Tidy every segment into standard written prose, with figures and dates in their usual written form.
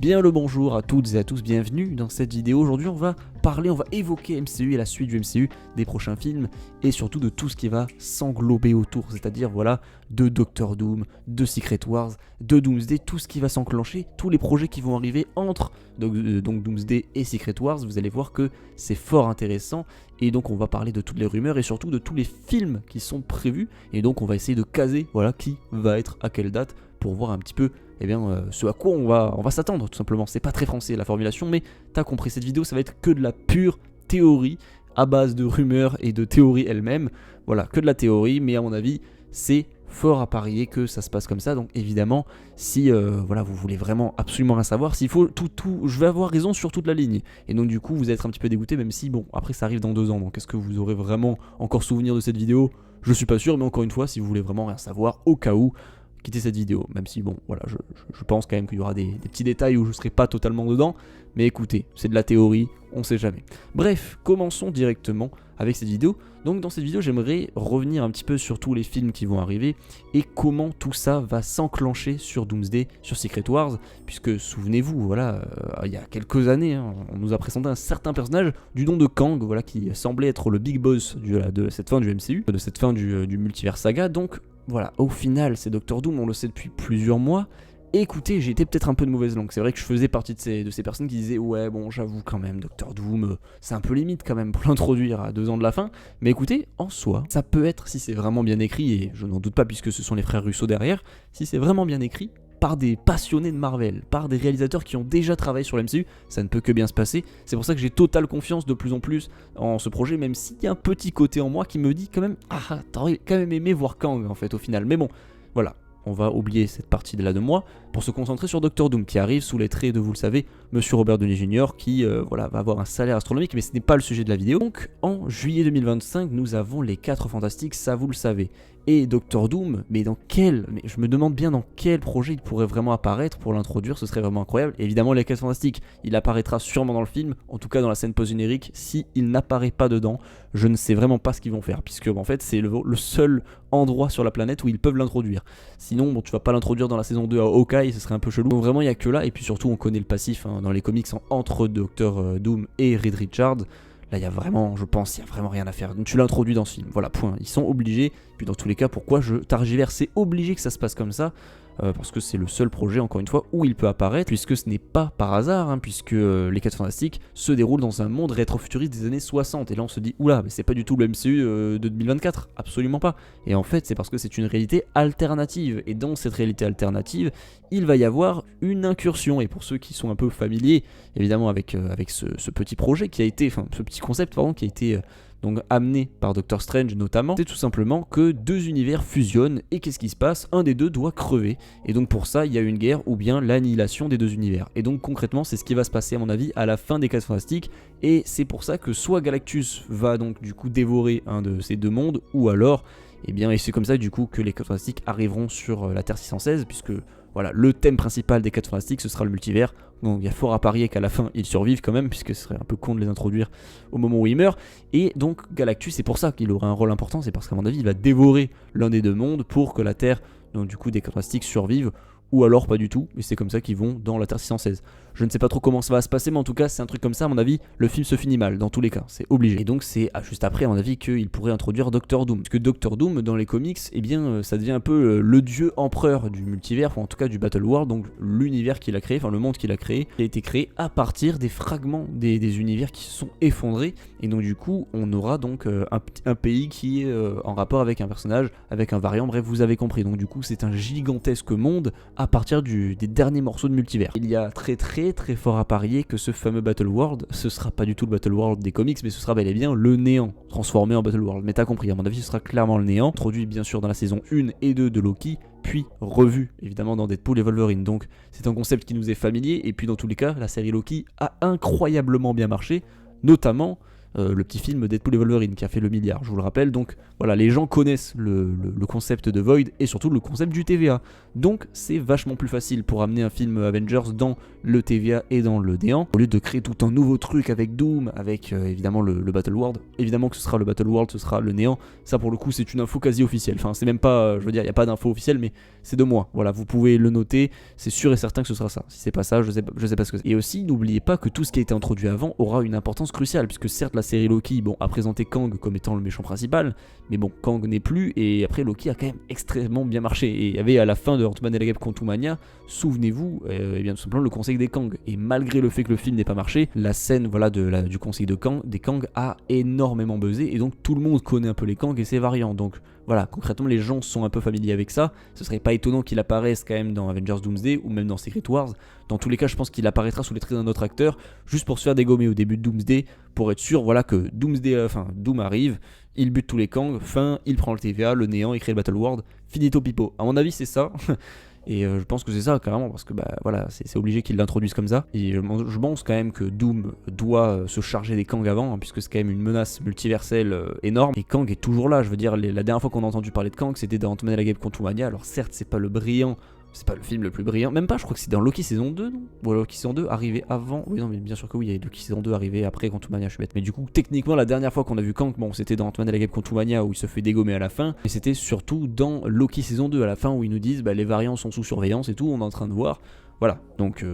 Bien le bonjour à toutes et à tous, bienvenue dans cette vidéo. Aujourd'hui on va évoquer MCU et la suite du MCU, des prochains films et surtout de tout ce qui va s'englober autour, c'est-à-dire voilà, de Doctor Doom, de Secret Wars, de Doomsday, tout ce qui va s'enclencher, tous les projets qui vont arriver entre donc Doomsday et Secret Wars. Vous allez voir que c'est fort intéressant et donc on va parler de toutes les rumeurs et surtout de tous les films qui sont prévus et donc on va essayer de caser voilà, qui va être à quelle date pour voir un petit peu ce à quoi on va s'attendre tout simplement. C'est pas très français la formulation, mais t'as compris, cette vidéo ça va être que de la pure théorie à base de rumeurs et de théories elles-mêmes. Voilà, que de la théorie, mais à mon avis c'est fort à parier que ça se passe comme ça. Donc évidemment, si voilà, vous voulez vraiment absolument rien savoir, s'il faut tout, je vais avoir raison sur toute la ligne. Et donc du coup vous allez être un petit peu dégoûté, même si bon, après ça arrive dans 2 ans, donc est-ce que vous aurez vraiment encore souvenir de cette vidéo? Je suis pas sûr, mais encore une fois, si vous voulez vraiment rien savoir, au cas où, quitter cette vidéo, même si bon voilà, je pense quand même qu'il y aura des petits détails où je serai pas totalement dedans, mais écoutez, c'est de la théorie, on sait jamais. Bref, commençons directement avec cette vidéo. Donc dans cette vidéo j'aimerais revenir un petit peu sur tous les films qui vont arriver et comment tout ça va s'enclencher sur Doomsday, sur Secret Wars, puisque souvenez-vous, voilà, il y a quelques années, on nous a présenté un certain personnage du nom de Kang, voilà, qui semblait être le big boss de cette fin du MCU, de cette fin du multivers saga. Donc voilà, au final c'est Doctor Doom, on le sait depuis plusieurs mois. Et écoutez, j'ai été peut-être un peu de mauvaise langue, c'est vrai que je faisais partie de ces personnes qui disaient ouais bon j'avoue quand même Doctor Doom, c'est un peu limite quand même pour l'introduire à 2 ans de la fin. Mais écoutez, en soi, ça peut être, si c'est vraiment bien écrit, et je n'en doute pas puisque ce sont les frères Russo derrière, si c'est vraiment bien écrit, par des passionnés de Marvel, par des réalisateurs qui ont déjà travaillé sur l'MCU, ça ne peut que bien se passer. C'est pour ça que j'ai totale confiance de plus en plus en ce projet, même s'il y a un petit côté en moi qui me dit quand même ah t'aurais quand même aimé voir Kang en fait au final. Mais bon, voilà, on va oublier cette partie de là de moi pour se concentrer sur Doctor Doom qui arrive sous les traits de, vous le savez, Monsieur Robert Downey Jr. qui voilà, va avoir un salaire astronomique, mais ce n'est pas le sujet de la vidéo. Donc en juillet 2025 nous avons les 4 Fantastiques, ça vous le savez. Et Doctor Doom, mais je me demande bien dans quel projet il pourrait vraiment apparaître pour l'introduire, ce serait vraiment incroyable. Et évidemment les 4 Fantastiques, il apparaîtra sûrement dans le film, en tout cas dans la scène post-générique. Si il n'apparaît pas dedans, je ne sais vraiment pas ce qu'ils vont faire, puisque en fait c'est le seul endroit sur la planète où ils peuvent l'introduire. Sinon bon, tu vas pas l'introduire dans la saison 2 à Hawkeye, ce serait un peu chelou. Donc vraiment il y a que là, et puis surtout on connaît le passif dans les comics entre Doctor Doom et Reed Richards. Là, il y a vraiment, je pense, il y a vraiment rien à faire. Donc, tu l'as introduit dans ce film. Voilà, point. Ils sont obligés. Puis dans tous les cas, pourquoi je targiverse? C'est obligé que ça se passe comme ça. Parce que c'est le seul projet, encore une fois, où il peut apparaître, puisque ce n'est pas par hasard, puisque les 4 Fantastiques se déroulent dans un monde rétro-futuriste des années 60. Et là, on se dit, oula, mais c'est pas du tout le MCU de 2024, absolument pas. Et en fait, c'est parce que c'est une réalité alternative. Et dans cette réalité alternative, il va y avoir une incursion. Et pour ceux qui sont un peu familiers, évidemment, avec ce petit projet qui a été, enfin, ce petit concept, pardon, qui a été donc amené par Doctor Strange notamment, c'est tout simplement que 2 univers fusionnent et qu'est-ce qui se passe? Un des deux doit crever et donc pour ça il y a une guerre ou bien l'annihilation des 2 univers. Et donc concrètement c'est ce qui va se passer à mon avis à la fin des 4 Fantastiques, et c'est pour ça que soit Galactus va donc du coup dévorer un de ces 2 mondes, ou alors et c'est comme ça du coup que les 4 Fantastiques arriveront sur la Terre 616, puisque voilà, le thème principal des 4 Fantastiques ce sera le multivers. Donc il y a fort à parier qu'à la fin ils survivent quand même, puisque ce serait un peu con de les introduire au moment où ils meurent. Et donc Galactus, c'est pour ça qu'il aura un rôle important, c'est parce qu'à mon avis il va dévorer l'un des 2 mondes pour que la Terre, donc du coup des 4 Fantastiques, survive, ou alors pas du tout, et c'est comme ça qu'ils vont dans la Terre 616. Je ne sais pas trop comment ça va se passer, mais en tout cas c'est un truc comme ça, à mon avis le film se finit mal, dans tous les cas, c'est obligé. Et donc c'est juste après à mon avis qu'il pourrait introduire Doctor Doom, parce que Doctor Doom dans les comics, ça devient un peu le dieu empereur du multivers, ou en tout cas du Battle World, donc l'univers qu'il a créé, enfin le monde qu'il a créé, il a été créé à partir des fragments des univers qui se sont effondrés, et donc du coup on aura donc un pays qui est en rapport avec un personnage, avec un variant, bref vous avez compris. Donc du coup c'est un gigantesque monde à partir des derniers morceaux de multivers. Il y a très fort à parier que ce fameux Battle World, ce sera pas du tout le Battle World des comics, mais ce sera bel et bien le néant, transformé en Battle World. Mais t'as compris, à mon avis ce sera clairement le néant, introduit bien sûr dans la saison 1 et 2 de Loki, puis revu évidemment dans Deadpool et Wolverine. Donc c'est un concept qui nous est familier, et puis dans tous les cas, la série Loki a incroyablement bien marché, notamment le petit film Deadpool et Wolverine qui a fait le milliard, je vous le rappelle. Donc voilà, les gens connaissent le concept de Void et surtout le concept du TVA. Donc c'est vachement plus facile pour amener un film Avengers dans le TVA et dans le néant, au lieu de créer tout un nouveau truc avec Doom, avec évidemment le Battle World. Évidemment que ce sera le Battle World, ce sera le néant. Ça pour le coup c'est une info quasi officielle. Enfin c'est même pas, je veux dire, il n'y a pas d'info officielle, mais c'est de moi. Voilà, vous pouvez le noter, c'est sûr et certain que ce sera ça. Si c'est pas ça, je sais pas ce que c'est. Et aussi, n'oubliez pas que tout ce qui a été introduit avant aura une importance cruciale, puisque certes la série Loki, bon, a présenté Kang comme étant le méchant principal, mais bon, Kang n'est plus, et après Loki a quand même extrêmement bien marché. Et il y avait à la fin de Ant-Man et la Guêpe Quantumania, souvenez-vous, et bien tout simplement le conseil des Kang. Et malgré le fait que le film n'ait pas marché, la scène voilà du conseil des Kang a énormément buzzé, et donc tout le monde connaît un peu les Kang et ses variants. Donc voilà, concrètement les gens sont un peu familiers avec ça. Ce serait pas étonnant qu'il apparaisse quand même dans Avengers Doomsday ou même dans Secret Wars. Dans tous les cas, je pense qu'il apparaîtra sous les traits d'un autre acteur, juste pour se faire dégommer au début de Doomsday, pour être sûr voilà, que Doom arrive, il bute tous les Kang, fin, il prend le TVA, le néant, il crée le Battle World, finito pipo. À mon avis c'est ça. Et je pense que c'est ça carrément, parce que bah voilà, c'est obligé qu'ils l'introduisent comme ça. Et je pense quand même que Doom doit se charger des Kang avant, hein, puisque c'est quand même une menace multiverselle énorme. Et Kang est toujours là, je veux dire, la dernière fois qu'on a entendu parler de Kang, c'était dans Ant-Man et la Guêpe Quantumania. Alors certes, c'est pas le brillant, c'est pas le film le plus brillant, même pas, je crois que c'est dans Loki saison 2, non? Ou Loki saison 2 arrivé avant, oui non mais bien sûr que oui, il y a Loki saison 2 arrivé après Quantumania, je suis bête. Mais du coup, techniquement, la dernière fois qu'on a vu Kang, bon c'était dans Ant-Man et la Guêpe Quantumania où il se fait dégommer à la fin, mais c'était surtout dans Loki saison 2 à la fin où ils nous disent bah les variants sont sous surveillance et tout, on est en train de voir. Voilà, donc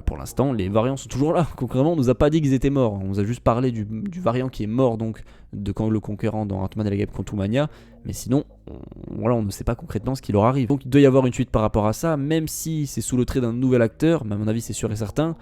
pour l'instant, les variants sont toujours là. Concrètement, on nous a pas dit qu'ils étaient morts. On nous a juste parlé du variant qui est mort, donc de Kang le Conquérant dans Ant-Man et la Guêpe Quantumania. Mais sinon, on ne sait pas concrètement ce qui leur arrive. Donc il doit y avoir une suite par rapport à ça, même si c'est sous le trait d'un nouvel acteur, mais à mon avis c'est sûr et certain.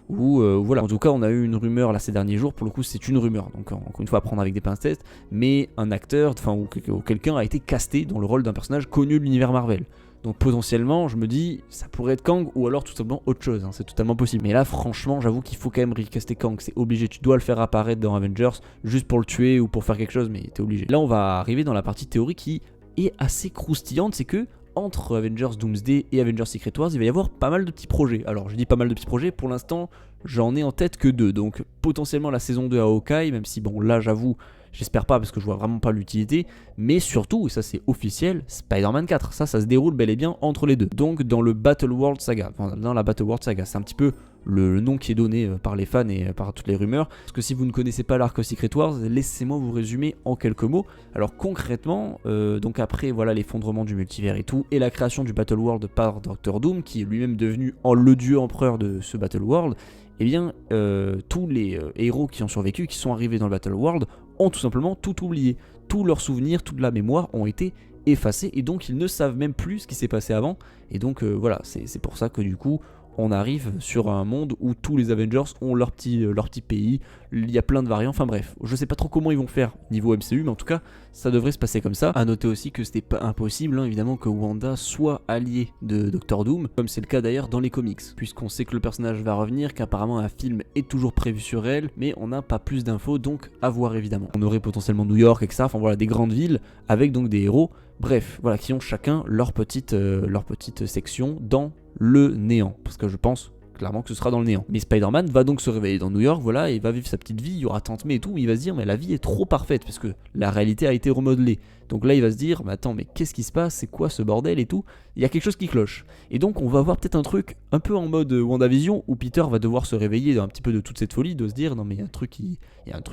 Ou voilà, en tout cas on a eu une rumeur là ces derniers jours, pour le coup c'est une rumeur, donc encore une fois à prendre avec des pincettes, mais un acteur, ou quelqu'un a été casté dans le rôle d'un personnage connu de l'univers Marvel. Donc potentiellement, je me dis, ça pourrait être Kang ou alors tout simplement autre chose, hein, c'est totalement possible. Mais là, franchement, j'avoue qu'il faut quand même recaster Kang, c'est obligé, tu dois le faire apparaître dans Avengers, juste pour le tuer ou pour faire quelque chose, mais t'es obligé. Là, on va arriver dans la partie théorie qui est assez croustillante, c'est que entre Avengers Doomsday et Avengers Secret Wars, il va y avoir pas mal de petits projets. Alors, je dis pas mal de petits projets, pour l'instant, j'en ai en tête que 2, donc potentiellement la saison 2 à Hawkeye, même si bon, là, j'avoue, j'espère pas parce que je vois vraiment pas l'utilité, mais surtout, et ça c'est officiel, Spider-Man 4, ça se déroule bel et bien entre les deux. Donc dans le Battle World Saga, enfin dans la Battle World Saga, c'est un petit peu le nom qui est donné par les fans et par toutes les rumeurs. Parce que si vous ne connaissez pas l'arc Secret Wars, laissez-moi vous résumer en quelques mots. Alors concrètement, donc après voilà l'effondrement du multivers et tout, et la création du Battle World par Doctor Doom, qui est lui-même devenu le dieu empereur de ce Battle World, eh bien tous les héros qui ont survécu, qui sont arrivés dans le Battle World, ont tout simplement tout oublié. Tous leurs souvenirs, toute la mémoire ont été effacés, et donc ils ne savent même plus ce qui s'est passé avant. Et donc voilà, c'est pour ça que du coup on arrive sur un monde où tous les Avengers ont leur petit pays, il y a plein de variants, enfin bref, je sais pas trop comment ils vont faire niveau MCU, mais en tout cas ça devrait se passer comme ça. A noter aussi que c'était pas impossible, hein, évidemment, que Wanda soit alliée de Doctor Doom, comme c'est le cas d'ailleurs dans les comics, puisqu'on sait que le personnage va revenir, qu'apparemment un film est toujours prévu sur elle, mais on n'a pas plus d'infos, donc à voir évidemment. On aurait potentiellement New York, etc., enfin voilà, des grandes villes, avec donc des héros, bref, voilà, qui ont chacun leur petite section dans le néant, parce que je pense clairement que ce sera dans le néant. Mais Spider-Man va donc se réveiller dans New York, voilà, et va vivre sa petite vie, il y aura Tante May et tout, mais il va se dire, mais la vie est trop parfaite, parce que la réalité a été remodelée. Donc là, il va se dire, mais attends, mais qu'est-ce qui se passe, c'est quoi ce bordel et tout? Il y a quelque chose qui cloche. Et donc, on va avoir peut-être un truc un peu en mode WandaVision, où Peter va devoir se réveiller un petit peu de toute cette folie, de se dire, non mais il y a un truc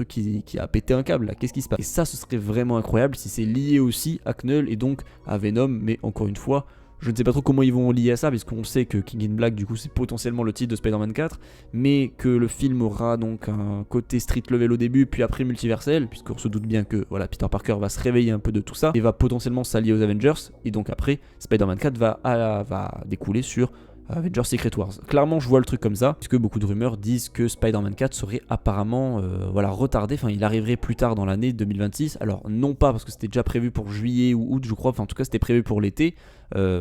qui a pété un câble, là, qu'est-ce qui se passe? Et ça, ce serait vraiment incroyable si c'est lié aussi à Knull et donc à Venom, mais encore une fois, je ne sais pas trop comment ils vont lier à ça, puisqu'on sait que King in Black, du coup, c'est potentiellement le titre de Spider-Man 4, mais que le film aura donc un côté street level au début, puis après multiversel, puisqu'on se doute bien que voilà, Peter Parker va se réveiller un peu de tout ça, et va potentiellement s'allier aux Avengers, et donc après, Spider-Man 4 va découler sur Avengers Secret Wars. Clairement, je vois le truc comme ça, puisque beaucoup de rumeurs disent que Spider-Man 4 serait apparemment retardé, enfin il arriverait plus tard dans l'année 2026, alors non pas parce que c'était déjà prévu pour juillet ou août je crois, enfin en tout cas c'était prévu pour l'été,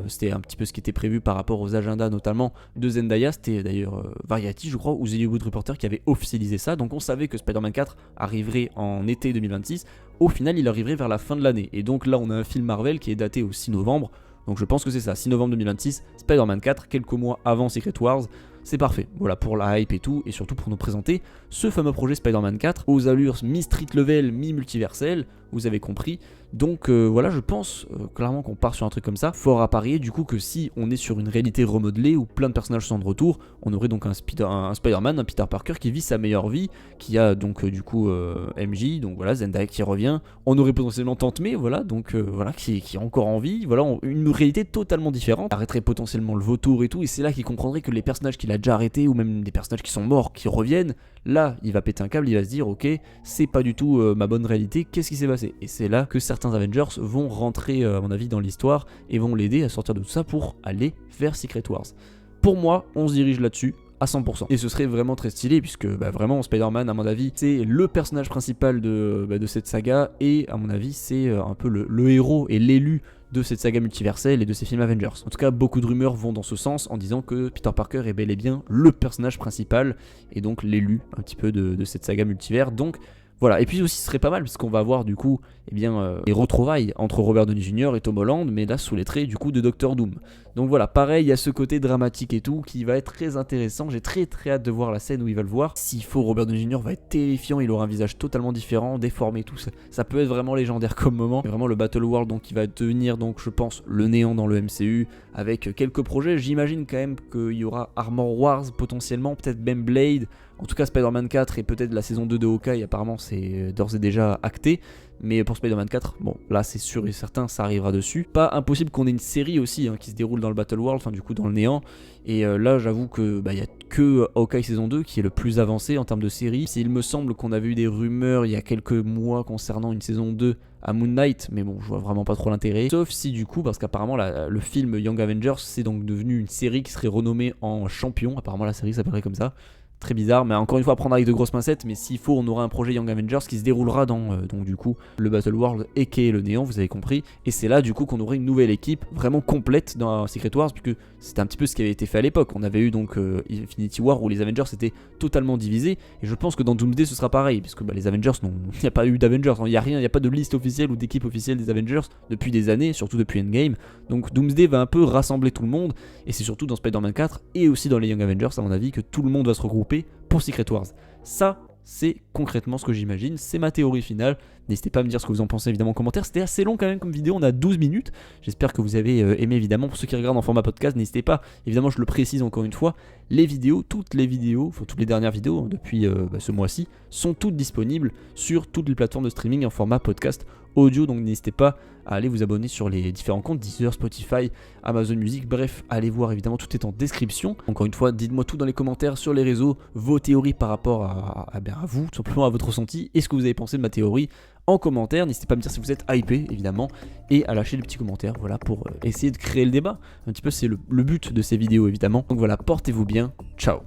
c'était un petit peu ce qui était prévu par rapport aux agendas notamment de Zendaya, c'était d'ailleurs Variety je crois, ou The Hollywood Reporter qui avait officialisé ça, donc on savait que Spider-Man 4 arriverait en été 2026, au final il arriverait vers la fin de l'année, et donc là on a un film Marvel qui est daté au 6 novembre, donc je pense que c'est ça, 6 novembre 2026, Spider-Man 4, quelques mois avant Secret Wars, c'est parfait. Voilà pour la hype et tout, et surtout pour nous présenter ce fameux projet Spider-Man 4 aux allures mi-street level, mi-multiversel, vous avez compris. Donc voilà, je pense clairement qu'on part sur un truc comme ça. Fort à parier du coup que si on est sur une réalité remodelée où plein de personnages sont de retour, on aurait donc un Spider-Man, un Peter Parker qui vit sa meilleure vie, qui a donc du coup MJ, donc voilà, Zendaya qui revient. On aurait potentiellement Tante May, voilà, donc voilà, qui est encore en vie. Voilà, une réalité totalement différente. Arrêterait potentiellement le vautour et tout, et c'est là qu'il comprendrait que les personnages qu'il a déjà arrêtés, ou même des personnages qui sont morts, qui reviennent, là, il va péter un câble, il va se dire, ok, c'est pas du tout ma bonne réalité, qu'est-ce qui s'est passé? Et c'est là que certains Avengers vont rentrer, à mon avis, dans l'histoire et vont l'aider à sortir de tout ça pour aller vers Secret Wars. Pour moi, on se dirige là-dessus à 100%. Et ce serait vraiment très stylé, puisque vraiment Spider-Man, à mon avis, c'est le personnage principal de cette saga, et à mon avis, c'est un peu le héros et l'élu de cette saga multiverselle et de ces films Avengers. En tout cas, beaucoup de rumeurs vont dans ce sens en disant que Peter Parker est bel et bien le personnage principal et donc l'élu un petit peu de cette saga multivers. Donc voilà, et puis aussi ce serait pas mal parce qu'on va avoir du coup les retrouvailles entre Robert Downey Jr. et Tom Holland, mais là sous les traits du coup de Doctor Doom. Donc voilà, pareil, il y a ce côté dramatique et tout qui va être très intéressant. J'ai très hâte de voir la scène où il va le voir. S'il faut, Robert Downey Jr. va être terrifiant, il aura un visage totalement différent, déformé, tout ça. Ça peut être vraiment légendaire comme moment. Mais vraiment le Battle World donc qui va devenir donc je pense le néant dans le MCU avec quelques projets. J'imagine quand même qu'il y aura Armor Wars potentiellement, peut-être même Blade. En tout cas Spider-Man 4 et peut-être la saison 2 de Hawkeye, apparemment c'est d'ores et déjà acté. Mais pour Spider-Man 4, bon là c'est sûr et certain, ça arrivera dessus. Pas impossible qu'on ait une série aussi qui se déroule dans le Battle World, enfin du coup dans le néant. Et là j'avoue que y a que Hawkeye saison 2 qui est le plus avancé en termes de série. Il me semble qu'on avait eu des rumeurs il y a quelques mois concernant une saison 2 à Moon Knight, mais bon je vois vraiment pas trop l'intérêt. Sauf si du coup, parce qu'apparemment le film Young Avengers c'est donc devenu une série qui serait renommée en Champion. Apparemment la série s'appellerait comme ça. Très bizarre, mais encore une fois à prendre avec de grosses pincettes. Mais s'il faut, on aura un projet Young Avengers qui se déroulera dans donc du coup le Battle World et qui est le néant, vous avez compris. Et c'est là du coup qu'on aurait une nouvelle équipe vraiment complète dans Secret Wars, puisque c'était un petit peu ce qui avait été fait à l'époque. On avait eu donc Infinity War où les Avengers étaient totalement divisés, et je pense que dans Doomsday ce sera pareil, puisque les Avengers, il n'y a pas eu d'Avengers, il n'y a rien, il n'y a pas de liste officielle ou d'équipe officielle des Avengers depuis des années, surtout depuis Endgame. Donc Doomsday va un peu rassembler tout le monde, et c'est surtout dans Spider-Man 4 et aussi dans les Young Avengers à mon avis que tout le monde va se regrouper pour Secret Wars. Ça, c'est concrètement ce que j'imagine, c'est ma théorie finale. N'hésitez pas à me dire ce que vous en pensez évidemment en commentaire. C'était assez long quand même comme vidéo, on a 12 minutes. J'espère que vous avez aimé évidemment. Pour ceux qui regardent en format podcast, n'hésitez pas, évidemment je le précise encore une fois, les vidéos, toutes les vidéos, enfin toutes les dernières vidéos depuis ce mois-ci, sont toutes disponibles sur toutes les plateformes de streaming en format podcast audio. Donc n'hésitez pas à aller vous abonner sur les différents comptes, Deezer, Spotify, Amazon Music, bref, allez voir évidemment, tout est en description. Encore une fois, dites-moi tout dans les commentaires sur les réseaux, vos théories par rapport à vous, tout simplement à votre ressenti, et ce que vous avez pensé de ma théorie en commentaire. N'hésitez pas à me dire si vous êtes hypé évidemment, et à lâcher les petits commentaires, voilà, pour essayer de créer le débat. Un petit peu c'est le but de ces vidéos évidemment. Donc voilà, portez-vous bien, ciao.